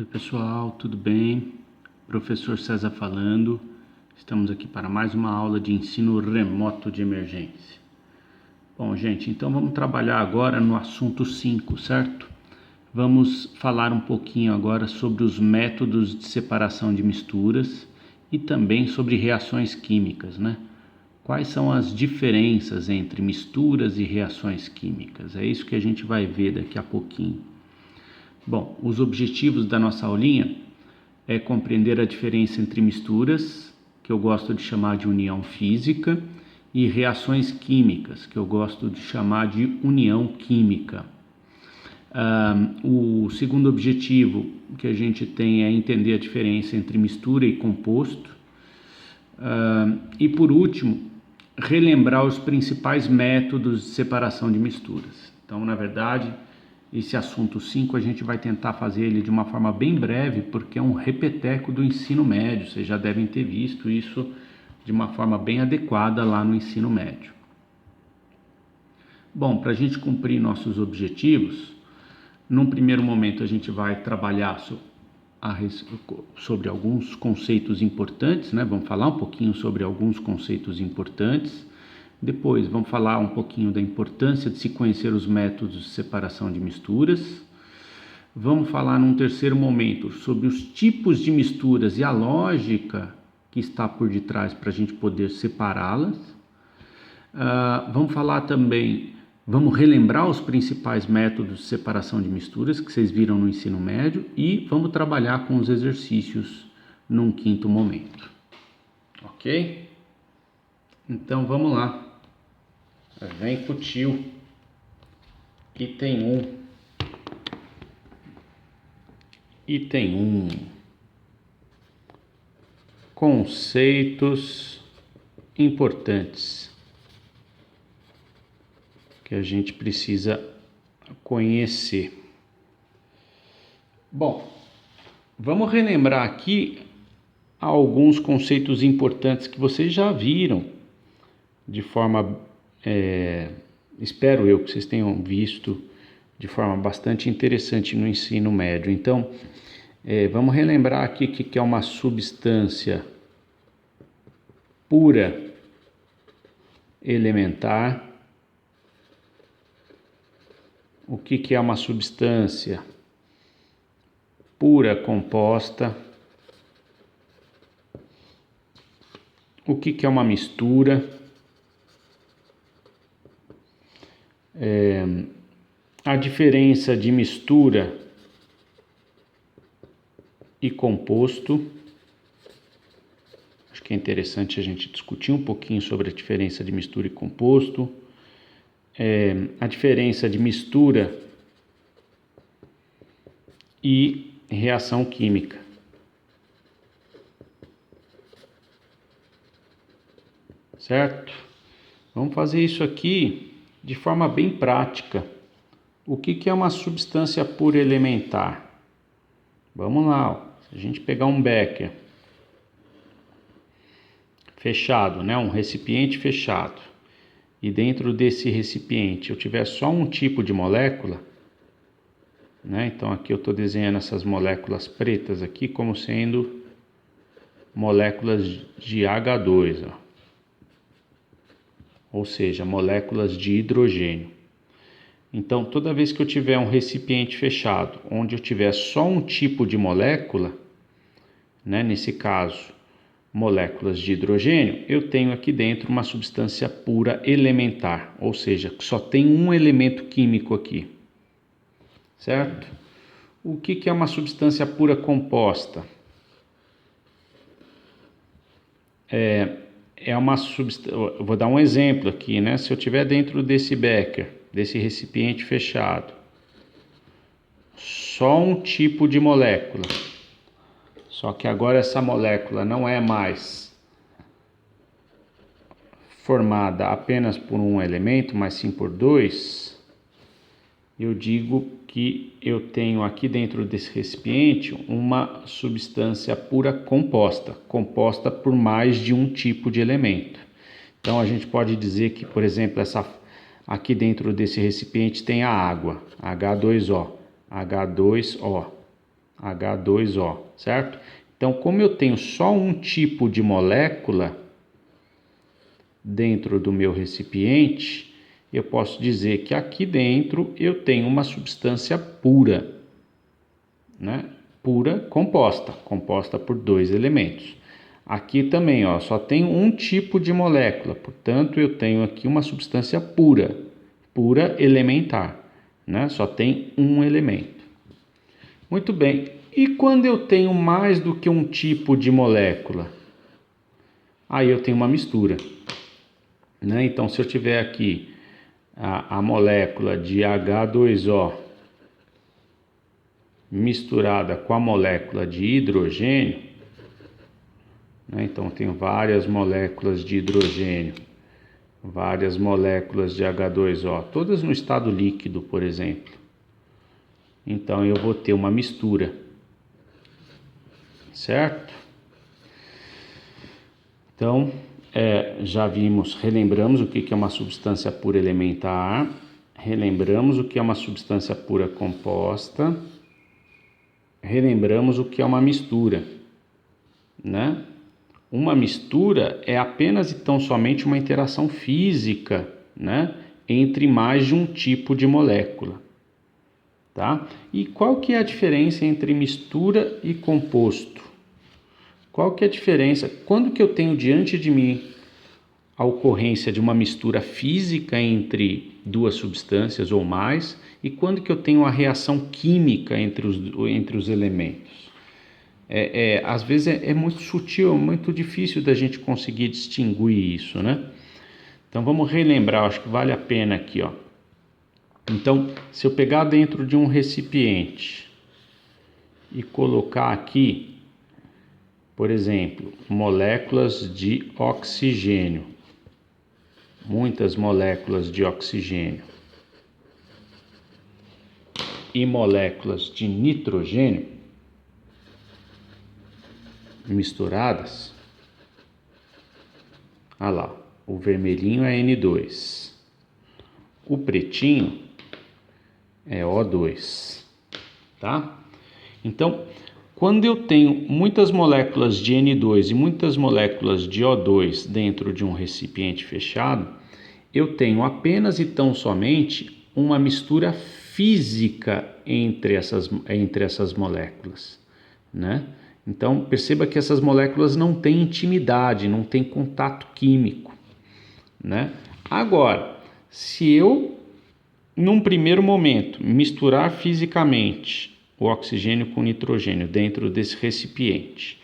Oi pessoal, tudo bem? Professor César falando. Estamos aqui para mais uma aula de ensino remoto de emergência. Bom, gente, então vamos trabalhar agora no assunto 5, certo? Vamos falar um pouquinho agora sobre os métodos de separação de misturas e também sobre reações químicas, né? Quais são as diferenças entre misturas e reações químicas? É isso que a gente vai ver daqui a pouquinho. Bom, os objetivos da nossa aulinha é compreender a diferença entre misturas, que eu gosto de chamar de união física, e reações químicas, que eu gosto de chamar de união química. O segundo objetivo que a gente tem é entender a diferença entre mistura e composto. E por último, relembrar os principais métodos de separação de misturas. Então, na verdade, esse assunto 5 a gente vai tentar fazer ele de uma forma bem breve, porque é um repeteco do ensino médio. Vocês já devem ter visto isso de uma forma bem adequada lá no ensino médio. Bom, para a gente cumprir nossos objetivos, num primeiro momento a gente vai trabalhar sobre alguns conceitos importantes, né? Vamos falar um pouquinho sobre alguns conceitos importantes. Depois vamos falar um pouquinho da importância de se conhecer os métodos de separação de misturas. Vamos falar num terceiro momento sobre os tipos de misturas e a lógica que está por detrás para a gente poder separá-las. Vamos relembrar os principais métodos de separação de misturas que vocês viram no ensino médio e vamos trabalhar com os exercícios num quinto momento. Ok? Então vamos lá. Vem com o tio. Item 1. Item 1. Conceitos importantes que a gente precisa conhecer. Bom, vamos relembrar aqui alguns conceitos importantes que vocês já viram de forma, espero eu que vocês tenham visto de forma bastante interessante no ensino médio. Então, vamos relembrar aqui o que é uma substância pura elementar, o que é uma substância pura composta, o que é uma mistura, a diferença de mistura e composto. Acho que é interessante a gente discutir um pouquinho sobre a diferença de mistura e composto, a diferença de mistura e reação química. Certo? Vamos fazer isso aqui de forma bem prática. O que é uma substância pura elementar? Vamos lá, ó. Se a gente pegar um becker fechado, né? Um recipiente fechado, e dentro desse recipiente eu tiver só um tipo de molécula, né? Então aqui eu estou desenhando essas moléculas pretas aqui como sendo moléculas de H2, ó. Ou seja, moléculas de hidrogênio. Então, toda vez que eu tiver um recipiente fechado, onde eu tiver só um tipo de molécula, né, nesse caso, moléculas de hidrogênio, eu tenho aqui dentro uma substância pura elementar, ou seja, só tem um elemento químico aqui, certo? O que é uma substância pura composta? Eu vou dar um exemplo aqui, né? Se eu tiver dentro desse becker, desse recipiente fechado, só um tipo de molécula, só que agora essa molécula não é mais formada apenas por um elemento, mas sim por dois, eu digo que eu tenho aqui dentro desse recipiente uma substância pura composta, composta por mais de um tipo de elemento. Então a gente pode dizer que, por exemplo, aqui dentro desse recipiente tem a água, H2O, H2O. H2O, certo? Então, como eu tenho só um tipo de molécula dentro do meu recipiente, eu posso dizer que aqui dentro eu tenho uma substância pura, né? Pura composta por dois elementos. Aqui também, ó, só tenho um tipo de molécula, portanto eu tenho aqui uma substância pura elementar, né? Só tem um elemento. Muito bem, e quando eu tenho mais do que um tipo de molécula? Aí eu tenho uma mistura, né? Então, se eu tiver aqui a molécula de H2O misturada com a molécula de hidrogênio, né? Então, eu tenho várias moléculas de hidrogênio, várias moléculas de H2O, todas no estado líquido, por exemplo. Então, eu vou ter uma mistura, certo? Então, relembramos o que é uma substância pura elementar, relembramos o que é uma substância pura composta, relembramos o que é uma mistura, né? Uma mistura é apenas e tão somente uma interação física, né, entre mais de um tipo de molécula, tá? E qual que é a diferença entre mistura e composto? Qual que é a diferença? Quando que eu tenho diante de mim a ocorrência de uma mistura física entre duas substâncias ou mais, e quando que eu tenho a reação química entre os elementos? Às vezes é muito sutil, muito difícil da gente conseguir distinguir isso, né? Então vamos relembrar, acho que vale a pena aqui, ó. Então, se eu pegar dentro de um recipiente e colocar aqui, por exemplo, moléculas de oxigênio, muitas moléculas de oxigênio e moléculas de nitrogênio misturadas, olha lá, o vermelhinho é N2, o pretinho é O2, tá? Então, quando eu tenho muitas moléculas de N2 e muitas moléculas de O2 dentro de um recipiente fechado, eu tenho apenas e tão somente uma mistura física entre essas moléculas, né? Então, perceba que essas moléculas não têm intimidade, não têm contato químico, né? Agora, se eu, num primeiro momento, misturar fisicamente o oxigênio com o nitrogênio dentro desse recipiente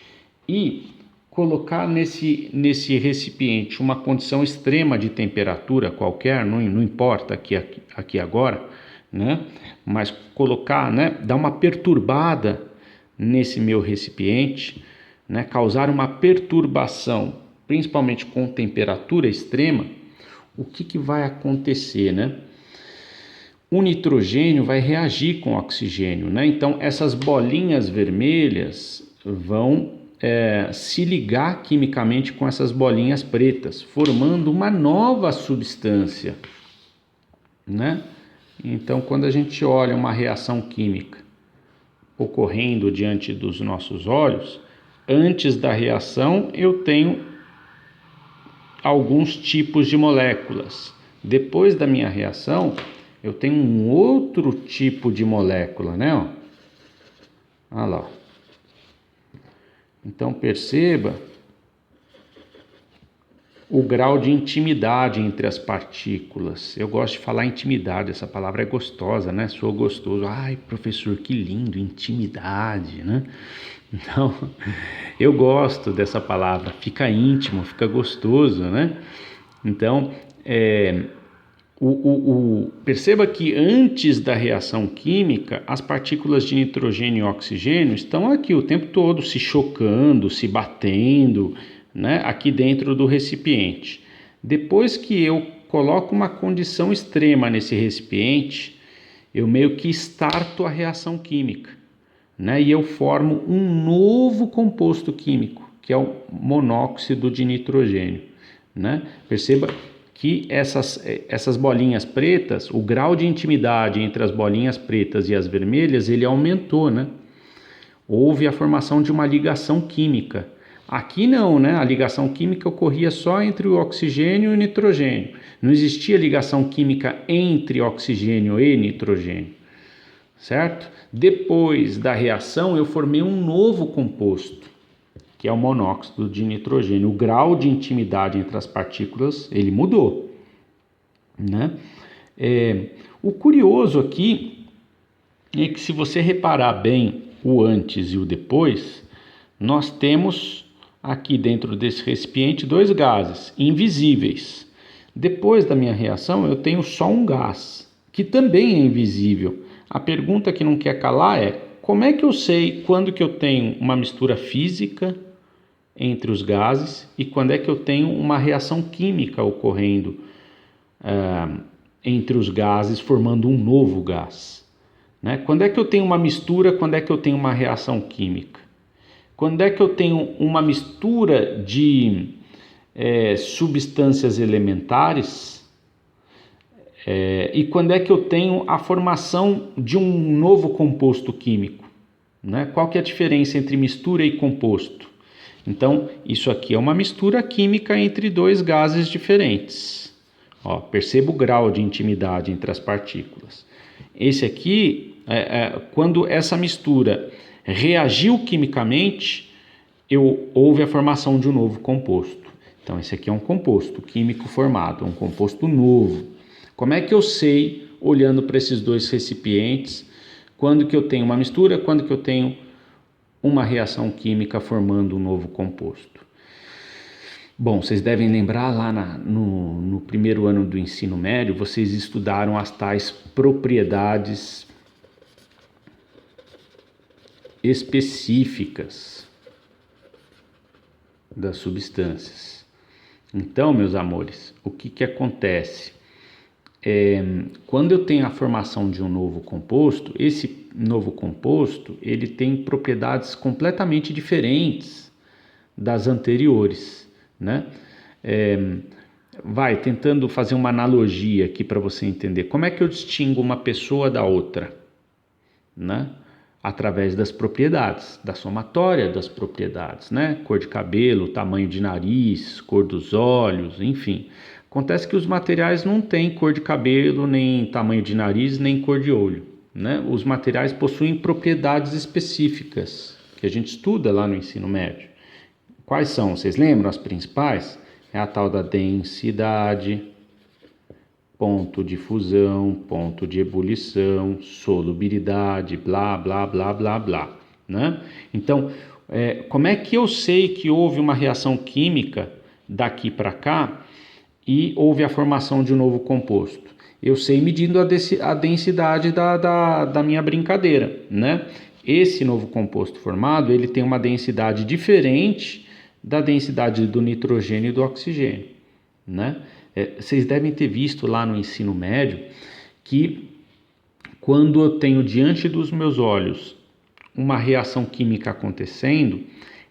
e colocar nesse recipiente uma condição extrema de temperatura qualquer, não importa aqui agora, né? Mas colocar, né? Dar uma perturbada nesse meu recipiente, né? Causar uma perturbação, principalmente com temperatura extrema, o que vai acontecer, né? O nitrogênio vai reagir com o oxigênio, né? Então essas bolinhas vermelhas vão se ligar quimicamente com essas bolinhas pretas, formando uma nova substância, né? Então, quando a gente olha uma reação química ocorrendo diante dos nossos olhos, antes da reação eu tenho alguns tipos de moléculas. Depois da minha reação, eu tenho um outro tipo de molécula, né? Olha lá. Então perceba o grau de intimidade entre as partículas. Eu gosto de falar intimidade, essa palavra é gostosa, né? Sou gostoso. Ai, professor, que lindo, intimidade, né? Então, eu gosto dessa palavra, fica íntimo, fica gostoso, né? Então, perceba que antes da reação química, as partículas de nitrogênio e oxigênio estão aqui o tempo todo se chocando, se batendo, né, aqui dentro do recipiente. Depois que eu coloco uma condição extrema nesse recipiente, eu meio que starto a reação química, né, e eu formo um novo composto químico, que é o monóxido de nitrogênio, né? Perceba que essas bolinhas pretas, o grau de intimidade entre as bolinhas pretas e as vermelhas, ele aumentou, né? houve a formação de uma ligação química. Aqui não, né? A ligação química ocorria só entre o oxigênio e o nitrogênio. Não existia ligação química entre oxigênio e nitrogênio, certo? Depois da reação, eu formei um novo composto, que é o monóxido de nitrogênio. O grau de intimidade entre as partículas, ele mudou, né? O curioso aqui é que, se você reparar bem o antes e o depois, nós temos aqui dentro desse recipiente 2 gases invisíveis. Depois da minha reação, eu tenho só um gás, que também é invisível. A pergunta que não quer calar é: como é que eu sei quando que eu tenho uma mistura física entre os gases e quando é que eu tenho uma reação química ocorrendo entre os gases, formando um novo gás, né? Quando é que eu tenho uma mistura, quando é que eu tenho uma reação química? Quando é que eu tenho uma mistura de substâncias elementares e quando é que eu tenho a formação de um novo composto químico, né? Qual que é a diferença entre mistura e composto? Então, isso aqui é uma mistura química entre 2 gases diferentes. Ó, perceba o grau de intimidade entre as partículas. Esse aqui, quando essa mistura reagiu quimicamente, houve a formação de um novo composto. Então, esse aqui é um composto químico formado, um composto novo. Como é que eu sei, olhando para esses 2 recipientes, quando que eu tenho uma mistura, quando que eu tenho uma reação química formando um novo composto? Bom, vocês devem lembrar lá no primeiro ano do ensino médio, vocês estudaram as tais propriedades específicas das substâncias. Então, meus amores, o que acontece? Quando eu tenho a formação de um novo composto, esse novo composto ele tem propriedades completamente diferentes das anteriores, né? Vai tentando fazer uma analogia aqui para você entender. Como é que eu distingo uma pessoa da outra, né? Através das propriedades, da somatória das propriedades, né? Cor de cabelo, tamanho de nariz, cor dos olhos, enfim. Acontece que os materiais não têm cor de cabelo, nem tamanho de nariz, nem cor de olho, né? Os materiais possuem propriedades específicas que a gente estuda lá no ensino médio. Quais são? Vocês lembram as principais? É a tal da densidade, ponto de fusão, ponto de ebulição, solubilidade, blá, blá, blá, blá, blá, né? Então, como é que eu sei que houve uma reação química daqui para cá e houve a formação de um novo composto? Eu sei medindo a densidade da minha brincadeira, né? Esse novo composto formado, ele tem uma densidade diferente da densidade do nitrogênio e do oxigênio, né? Vocês devem ter visto lá no ensino médio que quando eu tenho diante dos meus olhos uma reação química acontecendo,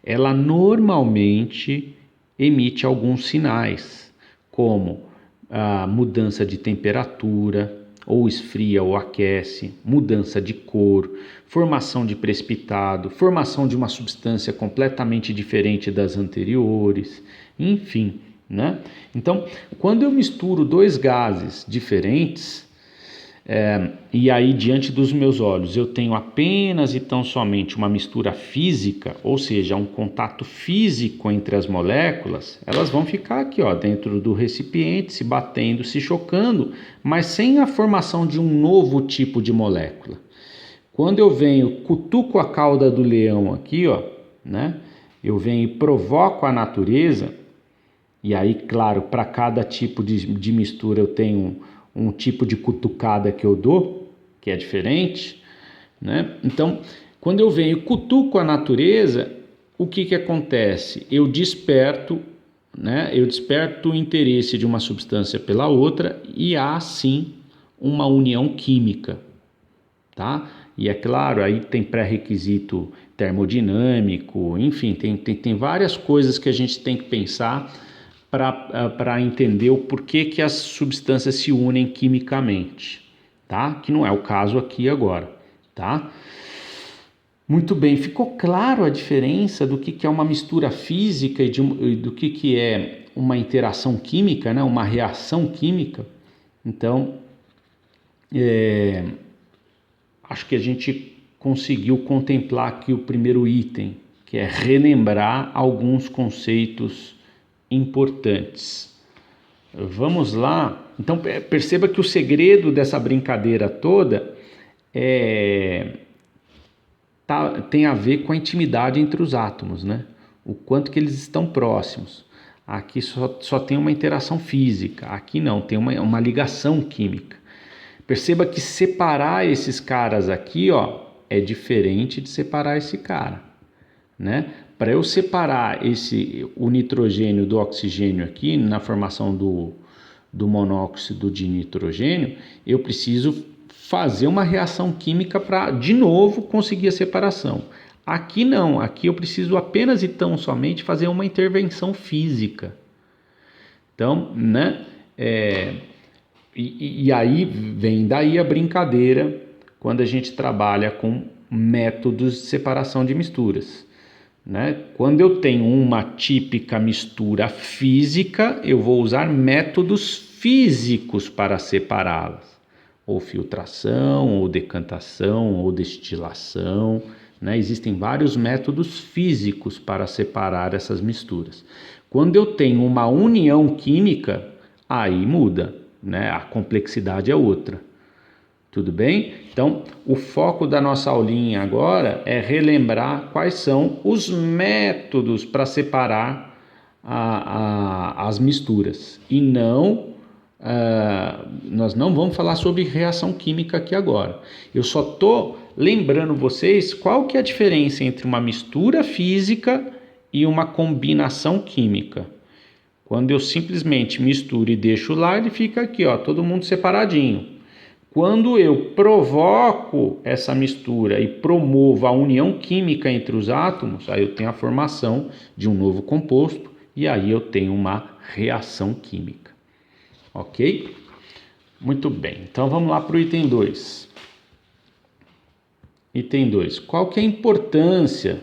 ela normalmente emite alguns sinais, como a mudança de temperatura, ou esfria ou aquece, mudança de cor, formação de precipitado, formação de uma substância completamente diferente das anteriores, enfim, né? Então, quando eu misturo 2 gases diferentes, e aí diante dos meus olhos eu tenho apenas e tão somente uma mistura física, ou seja, um contato físico entre as moléculas, elas vão ficar aqui, ó, dentro do recipiente, se batendo, se chocando, mas sem a formação de um novo tipo de molécula. Quando eu venho, cutuco a cauda do leão aqui, ó, né? Eu venho e provoco a natureza, e aí, claro, para cada tipo de mistura eu tenho um tipo de cutucada que eu dou, que é diferente, né? Então, quando eu venho e cutuco a natureza, o que acontece? Eu desperto, né? Eu desperto o interesse de uma substância pela outra e há, sim, uma união química, tá? E é claro, aí tem pré-requisito termodinâmico, enfim, tem várias coisas que a gente tem que pensar para entender o porquê que as substâncias se unem quimicamente, tá? Que não é o caso aqui agora, tá? Muito bem, ficou claro a diferença do que é uma mistura física e do que é uma interação química, né? Uma reação química? Então, acho que a gente conseguiu contemplar aqui o primeiro item, que é relembrar alguns conceitos importantes. Vamos lá. Então, perceba que o segredo dessa brincadeira toda tem a ver com a intimidade entre os átomos, né? O quanto que eles estão próximos. Aqui só tem uma interação física, aqui não, tem uma ligação química. Perceba que separar esses caras aqui, ó, é diferente de separar esse cara, né? Para eu separar o nitrogênio do oxigênio aqui, na formação do monóxido de nitrogênio, eu preciso fazer uma reação química para, de novo, conseguir a separação. Aqui não, aqui eu preciso apenas e tão somente fazer uma intervenção física. Então, né? E aí vem daí a brincadeira quando a gente trabalha com métodos de separação de misturas, né? Quando eu tenho uma típica mistura física, eu vou usar métodos físicos para separá-las, ou filtração, ou decantação, ou destilação, né? Existem vários métodos físicos para separar essas misturas. Quando eu tenho uma união química, aí muda, né? A complexidade é outra. Tudo bem? Então, o foco da nossa aulinha agora é relembrar quais são os métodos para separar as misturas. E nós não vamos falar sobre reação química aqui agora. Eu só estou lembrando vocês qual que é a diferença entre uma mistura física e uma combinação química. Quando eu simplesmente misturo e deixo lá, ele fica aqui, ó, todo mundo separadinho. Quando eu provoco essa mistura e promovo a união química entre os átomos, aí eu tenho a formação de um novo composto e aí eu tenho uma reação química. Ok? Muito bem, então vamos lá para o item 2. Item 2. Qual que é a importância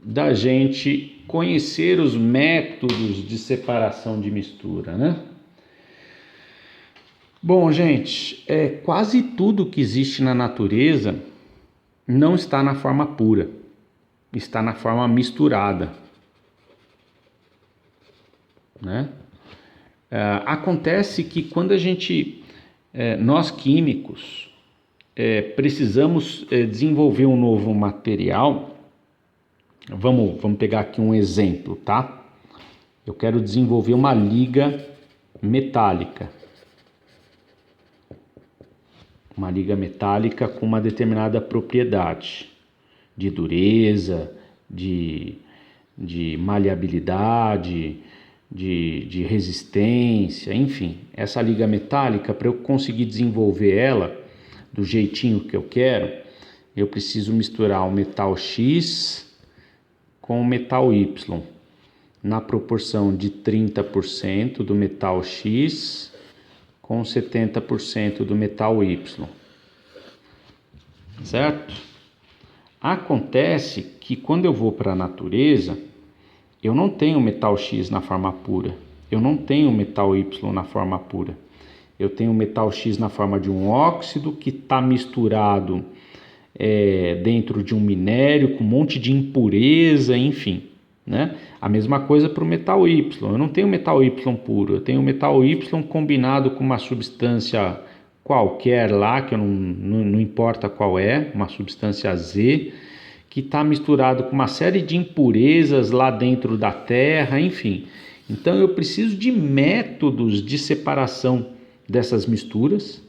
da gente conhecer os métodos de separação de mistura, né? Bom, gente, quase tudo que existe na natureza não está na forma pura, está na forma misturada, né? Acontece que quando nós químicos, precisamos desenvolver um novo material, vamos pegar aqui um exemplo, tá? Eu quero desenvolver uma liga metálica. Uma liga metálica com uma determinada propriedade de dureza, de maleabilidade, de resistência, enfim. Essa liga metálica, para eu conseguir desenvolver ela do jeitinho que eu quero, eu preciso misturar o metal X com o metal Y, na proporção de 30% do metal X com 70% do metal Y, certo? Acontece que quando eu vou para a natureza, eu não tenho metal X na forma pura, eu não tenho metal Y na forma pura, eu tenho metal X na forma de um óxido que está misturado dentro de um minério com um monte de impureza, enfim, né? A mesma coisa para o metal Y. Eu não tenho metal Y puro, eu tenho metal Y combinado com uma substância qualquer lá, que não importa qual é, uma substância Z, que está misturado com uma série de impurezas lá dentro da Terra, enfim. Então eu preciso de métodos de separação dessas misturas,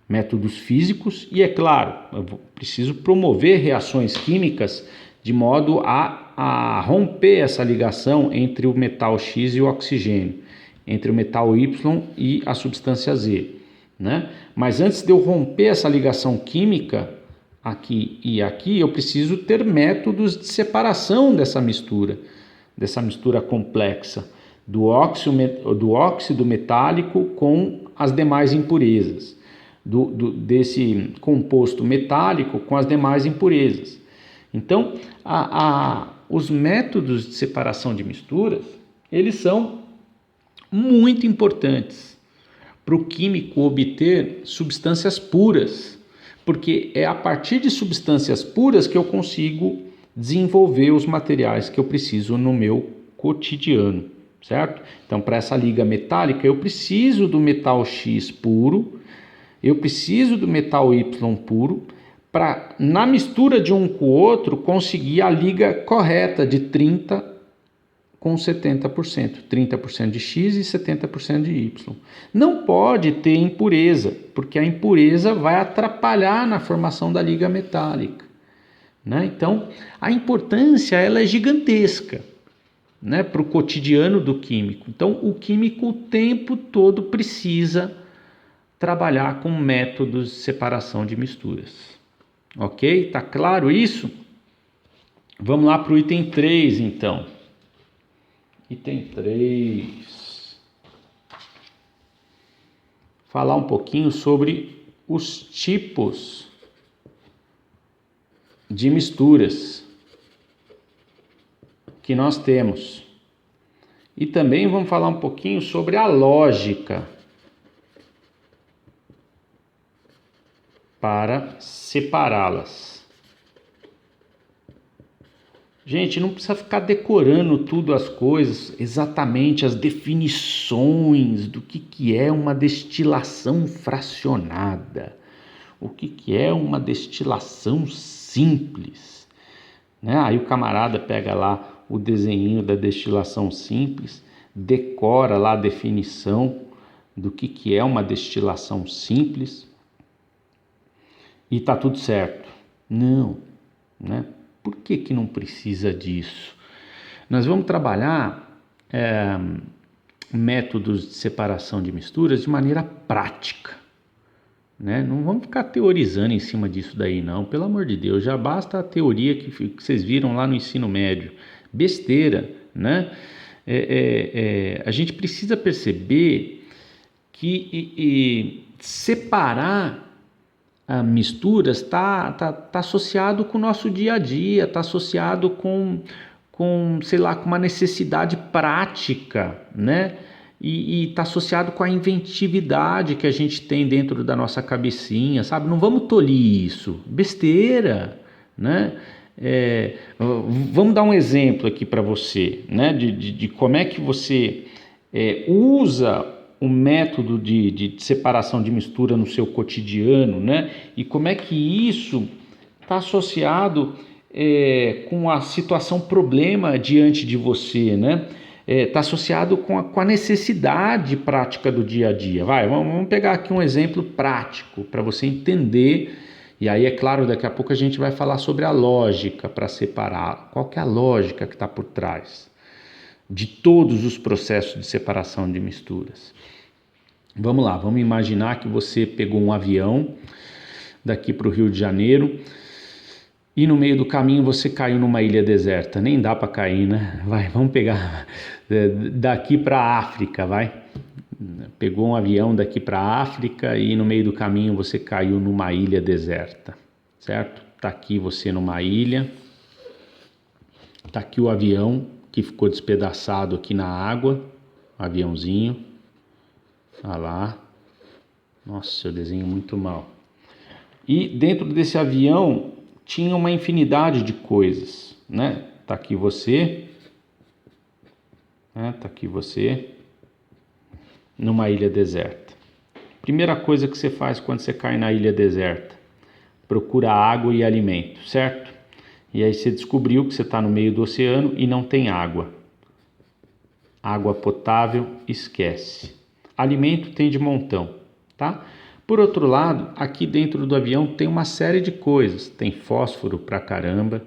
métodos físicos, e é claro, eu preciso promover reações químicas de modo a romper essa ligação entre o metal X e o oxigênio, entre o metal Y e a substância Z, né? Mas antes de eu romper essa ligação química aqui e aqui, eu preciso ter métodos de separação dessa mistura complexa do óxido metálico com as demais impurezas. desse composto metálico com as demais impurezas. Então, os métodos de separação de misturas, eles são muito importantes para o químico obter substâncias puras, porque é a partir de substâncias puras que eu consigo desenvolver os materiais que eu preciso no meu cotidiano, certo? Então, para essa liga metálica, eu preciso do metal X puro, eu preciso do metal Y puro, para, na mistura de um com o outro, conseguir a liga correta de 30 com 70%, 30% de X e 70% de Y. Não pode ter impureza, porque a impureza vai atrapalhar na formação da liga metálica, né? Então, a importância ela é gigantesca, né, para o cotidiano do químico. Então, o químico o tempo todo precisa trabalhar com métodos de separação de misturas. Ok? Tá claro isso? Vamos lá para o item 3, então. Item 3. Falar um pouquinho sobre os tipos de misturas que nós temos. E também vamos falar um pouquinho sobre a lógica para separá-las. Gente, não precisa ficar decorando tudo as coisas, exatamente as definições do que é uma destilação fracionada, o que é uma destilação simples, né? Aí o camarada pega lá o desenho da destilação simples, decora lá a definição do que é uma destilação simples e tá tudo certo. Não, né? Por que não precisa disso? Nós vamos trabalhar métodos de separação de misturas de maneira prática, né? Não vamos ficar teorizando em cima disso daí não, pelo amor de Deus, já basta a teoria que vocês viram lá no ensino médio, besteira, né? A gente precisa perceber que separar misturas está associado com o nosso dia a dia, está associado com, sei lá, com uma necessidade prática, né? E está associado com a inventividade que a gente tem dentro da nossa cabecinha, sabe? Não vamos tolir isso, besteira, né? Vamos dar um exemplo aqui para você, né? De como é que você usa o método de separação de mistura no seu cotidiano, né? E como é que isso está associado com a situação problema diante de você, né? Está associado com a necessidade prática do dia a dia. Vamos pegar aqui um exemplo prático para você entender. E aí, é claro, daqui a pouco a gente vai falar sobre a lógica para separar. Qual que é a lógica que está por trás de todos os processos de separação de misturas? Vamos lá, vamos imaginar que você pegou um avião daqui para o Rio de Janeiro e no meio do caminho você caiu numa ilha deserta. Nem dá para cair, né? Vamos pegar daqui para a África, Pegou um avião daqui para a África e no meio do caminho você caiu numa ilha deserta, certo? Tá aqui você numa ilha, tá aqui o avião que ficou despedaçado aqui na água, aviãozinho. Olha lá, nossa, eu desenho muito mal. E dentro desse avião tinha uma infinidade de coisas, né? Tá aqui você, né? Tá aqui você numa ilha deserta. Primeira coisa que você faz quando você cai na ilha deserta, procura água e alimento, certo? E aí você descobriu que você está no meio do oceano e não tem água. Água potável, esquece. Alimento tem de montão, tá? Por outro lado, aqui dentro do avião tem uma série de coisas. Tem fósforo pra caramba,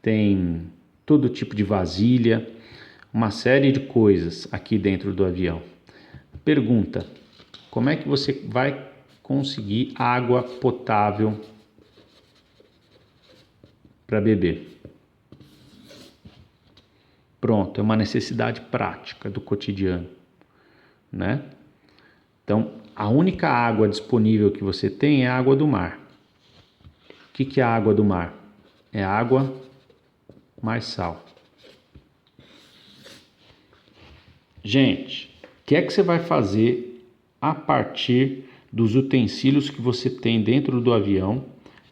tem todo tipo de vasilha, uma série de coisas aqui dentro do avião. Pergunta: como é que você vai conseguir água potável para beber? Pronto, é uma necessidade prática do cotidiano, né? Então, a única água disponível que você tem é a água do mar. O que é a água do mar? É água mais sal. Gente, o que é que você vai fazer a partir dos utensílios que você tem dentro do avião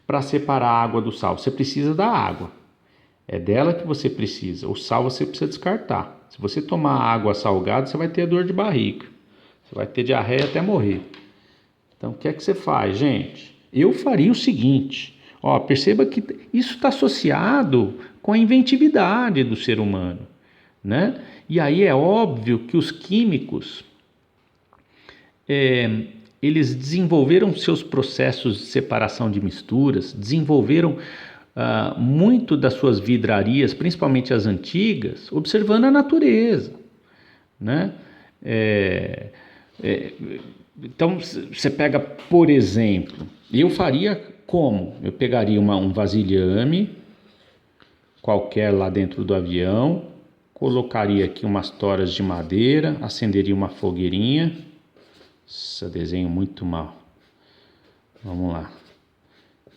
para separar a água do sal? Você precisa da água. É dela que você precisa. O sal você precisa descartar. Se você tomar água salgada, você vai ter dor de barriga. Você vai ter diarreia até morrer. Então, o que é que você faz, gente? Eu faria o seguinte. Ó, perceba que isso está associado com a inventividade do ser humano, né? E aí é óbvio que os químicos, eles desenvolveram seus processos de separação de misturas, desenvolveram muito das suas vidrarias, principalmente as antigas, observando a natureza, né? Então, você pega, por exemplo, eu faria como? Eu pegaria um vasilhame qualquer lá dentro do avião, colocaria aqui umas toras de madeira, acenderia uma fogueirinha. Esse desenho muito mal. Vamos lá.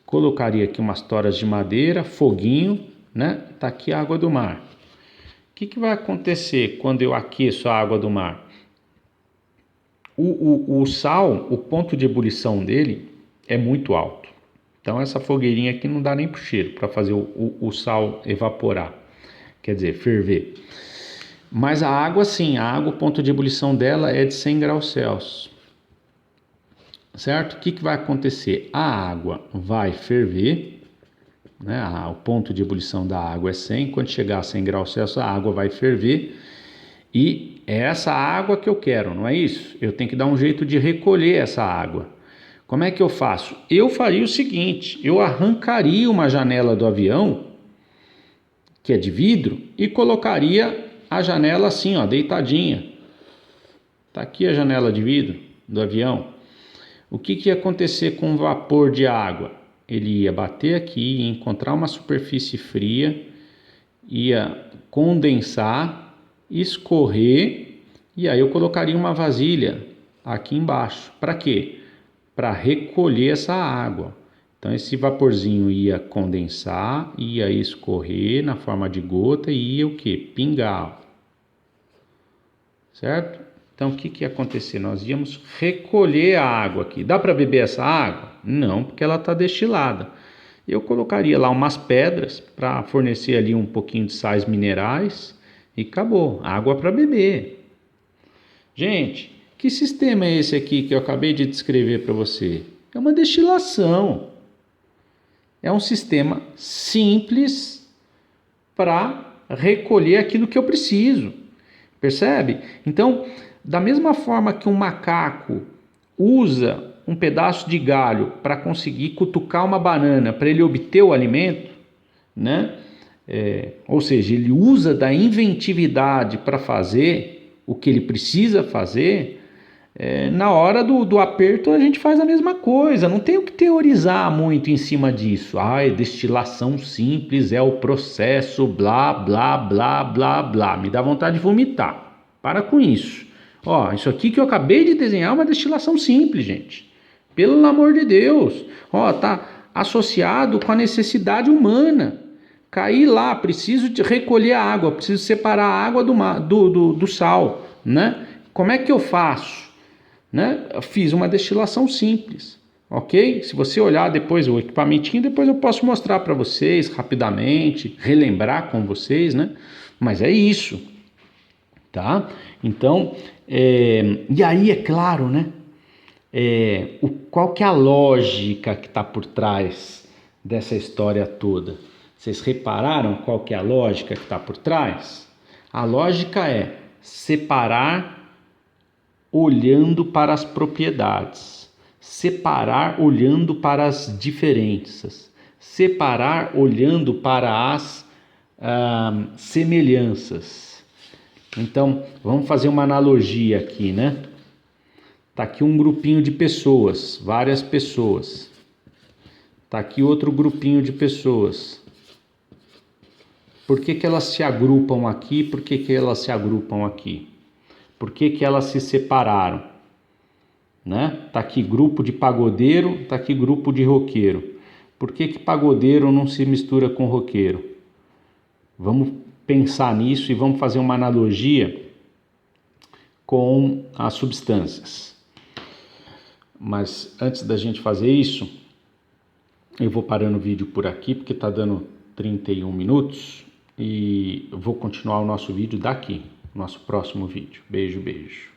Colocaria aqui umas toras de madeira, foguinho, né? Tá aqui a água do mar. O que vai acontecer quando eu aqueço a água do mar? O sal, o ponto de ebulição dele é muito alto. Então essa fogueirinha aqui não dá nem pro cheiro para fazer o sal evaporar, quer dizer, ferver. Mas a água sim, a água, o ponto de ebulição dela é de 100 graus Celsius. Certo? O que vai acontecer? A água vai ferver, né? O ponto de ebulição da água é 100. Quando chegar a 100 graus Celsius, a água vai ferver. E é essa água que eu quero, não é isso? Eu tenho que dar um jeito de recolher essa água. Como é que eu faço? Eu faria o seguinte, eu arrancaria uma janela do avião, que é de vidro, e colocaria a janela assim, ó, deitadinha. Tá aqui a janela de vidro do avião. O que ia acontecer com o vapor de água? Ele ia bater aqui, ia encontrar uma superfície fria, ia condensar, escorrer, e aí eu colocaria uma vasilha aqui embaixo. Para quê? Para recolher essa água. Então esse vaporzinho ia condensar, ia escorrer na forma de gota e ia o quê? Pingar. Certo? Então o que ia acontecer? Nós íamos recolher a água aqui. Dá para beber essa água? Não, porque ela está destilada. Eu colocaria lá umas pedras para fornecer ali um pouquinho de sais minerais e acabou. Água para beber. Gente, que sistema é esse aqui que eu acabei de descrever para você? É uma destilação. É um sistema simples para recolher aquilo que eu preciso. Percebe? Então, da mesma forma que um macaco usa um pedaço de galho para conseguir cutucar uma banana para ele obter o alimento, né? Ou seja, ele usa da inventividade para fazer o que ele precisa fazer. Na hora do aperto a gente faz a mesma coisa, não tem o que teorizar muito em cima disso. Destilação simples é o processo, blá, blá, blá, blá, blá. Me dá vontade de vomitar. Para com isso. Isso aqui que eu acabei de desenhar é uma destilação simples, gente. Pelo amor de Deus. Tá associado com a necessidade humana. Cair lá, preciso de recolher a água, preciso separar a água do sal, né? Como é que eu faço? Né? Eu fiz uma destilação simples, ok? Se você olhar depois o equipamentinho, depois eu posso mostrar para vocês rapidamente, relembrar com vocês, né? Mas é isso, tá? Então, e aí é claro, né? Qual que é a lógica que está por trás dessa história toda? Vocês repararam qual que é a lógica que está por trás? A lógica é separar olhando para as propriedades, separar olhando para as diferenças, separar olhando para as semelhanças. Então, vamos fazer uma analogia aqui, né? Tá aqui um grupinho de pessoas, várias pessoas. Tá aqui outro grupinho de pessoas. Por que elas se agrupam aqui? Por que elas se agrupam aqui? Por que elas se separaram? né? Tá aqui grupo de pagodeiro, tá aqui grupo de roqueiro. Por que que pagodeiro não se mistura com roqueiro? Vamos pensar nisso e vamos fazer uma analogia com as substâncias. Mas antes da gente fazer isso, eu vou parando o vídeo por aqui, porque está dando 31 minutos, e vou continuar o nosso vídeo daqui, nosso próximo vídeo. Beijo, beijo.